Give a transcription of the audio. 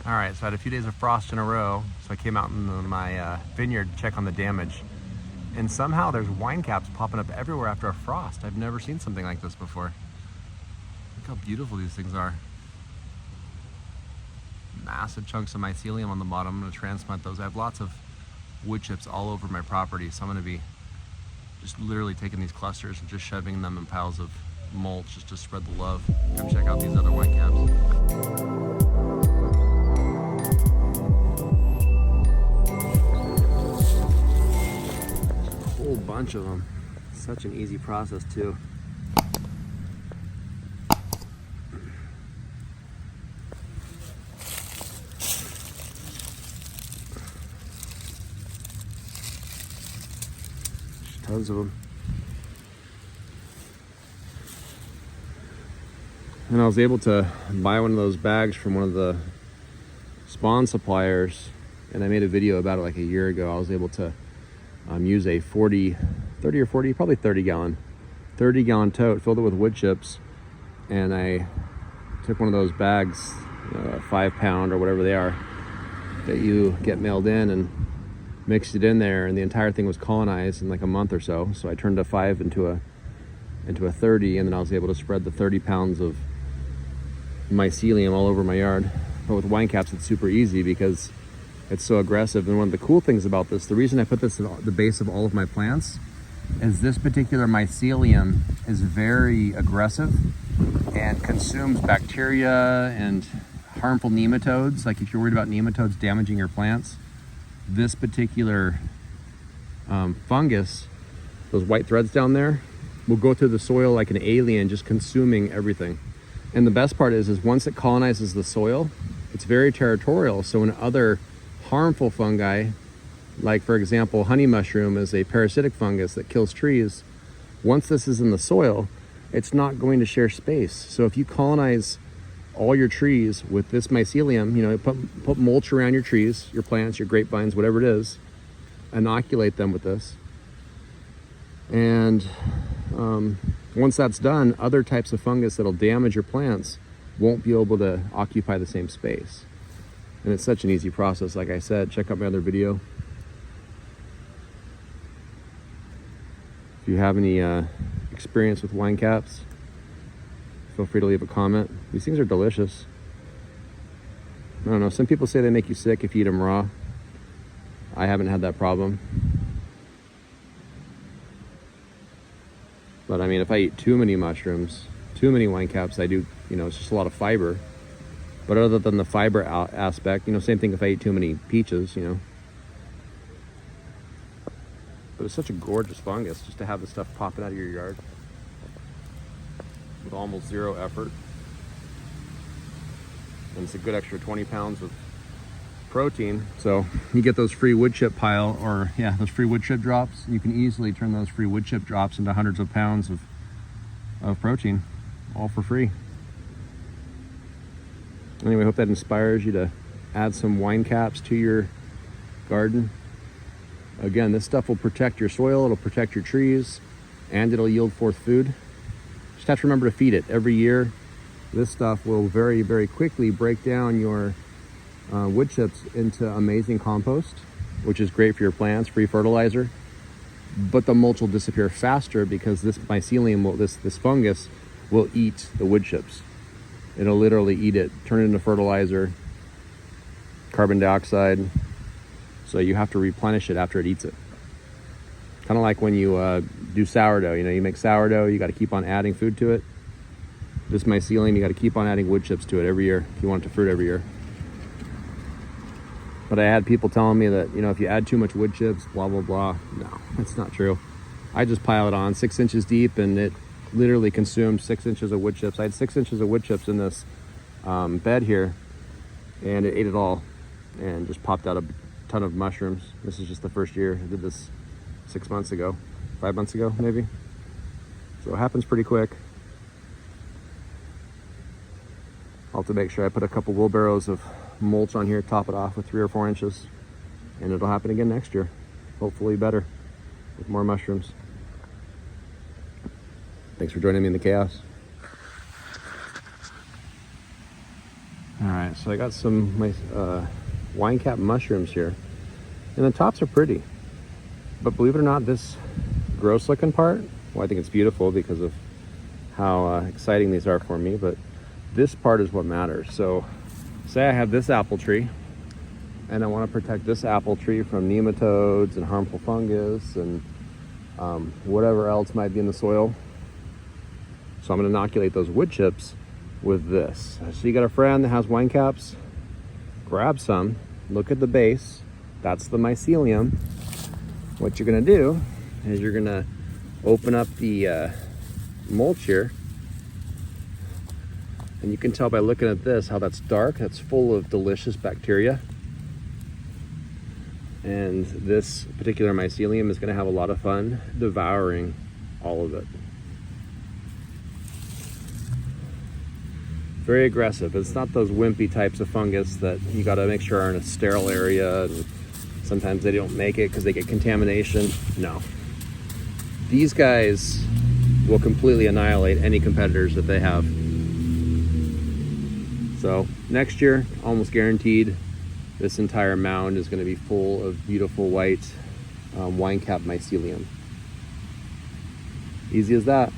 All right, so I had a few days of frost in a row, so I came out in my vineyard to check on the damage. And somehow there's wine caps popping up everywhere after a frost. I've never seen something like this before. Look how beautiful these things are. Massive chunks of mycelium on the bottom. I'm gonna transplant those. I have lots of wood chips all over my property, so I'm gonna be just literally taking these clusters and just shoving them in piles of mulch just to spread the love. Come check out these other wine caps. Whole bunch of them. Such an easy process too. Tons of them. And I was able to buy one of those bags from one of the spawn suppliers, and I made a video about it like a year ago. I was able to use a 30 or 40, probably 30 gallon tote, filled it with wood chips, and I took one of those bags, 5 pound or whatever they are, that you get mailed in, and mixed it in there, and the entire thing was colonized in like a month or so. So I turned a 5 into a 30, and then I was able to spread the 30 pounds of mycelium all over my yard. But with wine caps, it's super easy because it's so aggressive. And one of the cool things about this, the reason I put this at the base of all of my plants, is this particular mycelium is very aggressive and consumes bacteria and harmful nematodes. Like if you're worried about nematodes damaging your plants, this particular fungus, those white threads down there, will go through the soil like an alien, just consuming everything. And the best part is once it colonizes the soil, it's very territorial. So when other harmful fungi, like for example, honey mushroom is a parasitic fungus that kills trees, once this is in the soil, it's not going to share space. So if you colonize all your trees with this mycelium, put mulch around your trees, your plants, your grapevines, whatever it is, inoculate them with this. And once that's done, other types of fungus that'll damage your plants won't be able to occupy the same space. And it's such an easy process. Like I said, check out my other video. If you have any experience with wine caps, feel free to leave a comment. These things are delicious. I don't know, some people say they make you sick if you eat them raw. I haven't had that problem. But I mean, if I eat too many mushrooms, too many wine caps, I do, it's just a lot of fiber. But other than the fiber aspect, same thing if I eat too many peaches, But it's such a gorgeous fungus just to have this stuff popping out of your yard with almost zero effort. And it's a good extra 20 pounds of protein. So you get those free wood chip those free wood chip drops. You can easily turn those free wood chip drops into hundreds of pounds of protein, all for free. Anyway, I hope that inspires you to add some wine caps to your garden. Again, this stuff will protect your soil, it'll protect your trees, and it'll yield forth food. Just have to remember to feed it every year. This stuff will very, very quickly break down your wood chips into amazing compost, which is great for your plants, free fertilizer. But the mulch will disappear faster because this mycelium, this fungus, will eat the wood chips. It'll literally eat it, turn it into fertilizer, carbon dioxide. So you have to replenish it after it eats it. Kind of like when you do sourdough. You make sourdough, you got to keep on adding food to it. This mycelium, you got to keep on adding wood chips to it every year if you want it to fruit every year. But I had people telling me that, if you add too much wood chips, blah, blah, blah. No, that's not true. I just pile it on 6 inches deep, and it literally consumed 6 inches of wood chips. I had 6 inches of wood chips in this bed here, and it ate it all and just popped out a ton of mushrooms. This is just the first year. I did this 6 months ago, 5 months ago, maybe. So it happens pretty quick. I'll have to make sure I put a couple wheelbarrows of mulch on here, top it off with 3 or 4 inches, and it'll happen again next year. Hopefully better, with more mushrooms. Thanks for joining me in the chaos. All right, so I got some winecap mushrooms here, and the tops are pretty, but believe it or not, this gross looking part, well, I think it's beautiful because of how exciting these are for me, but this part is what matters. So say I have this apple tree and I want to protect this apple tree from nematodes and harmful fungus and whatever else might be in the soil. So I'm going to inoculate those wood chips with this. So you got a friend that has wine caps, grab some, look at the base, that's the mycelium. What you're going to do is you're going to open up the mulch here, and you can tell by looking at this how that's dark. That's full of delicious bacteria, and this particular mycelium is going to have a lot of fun devouring all of it. Very aggressive. It's not those wimpy types of fungus that you got to make sure are in a sterile area, and sometimes they don't make it because they get contamination. No, these guys will completely annihilate any competitors that they have. So next year, almost guaranteed, this entire mound is going to be full of beautiful white winecap mycelium. Easy as that.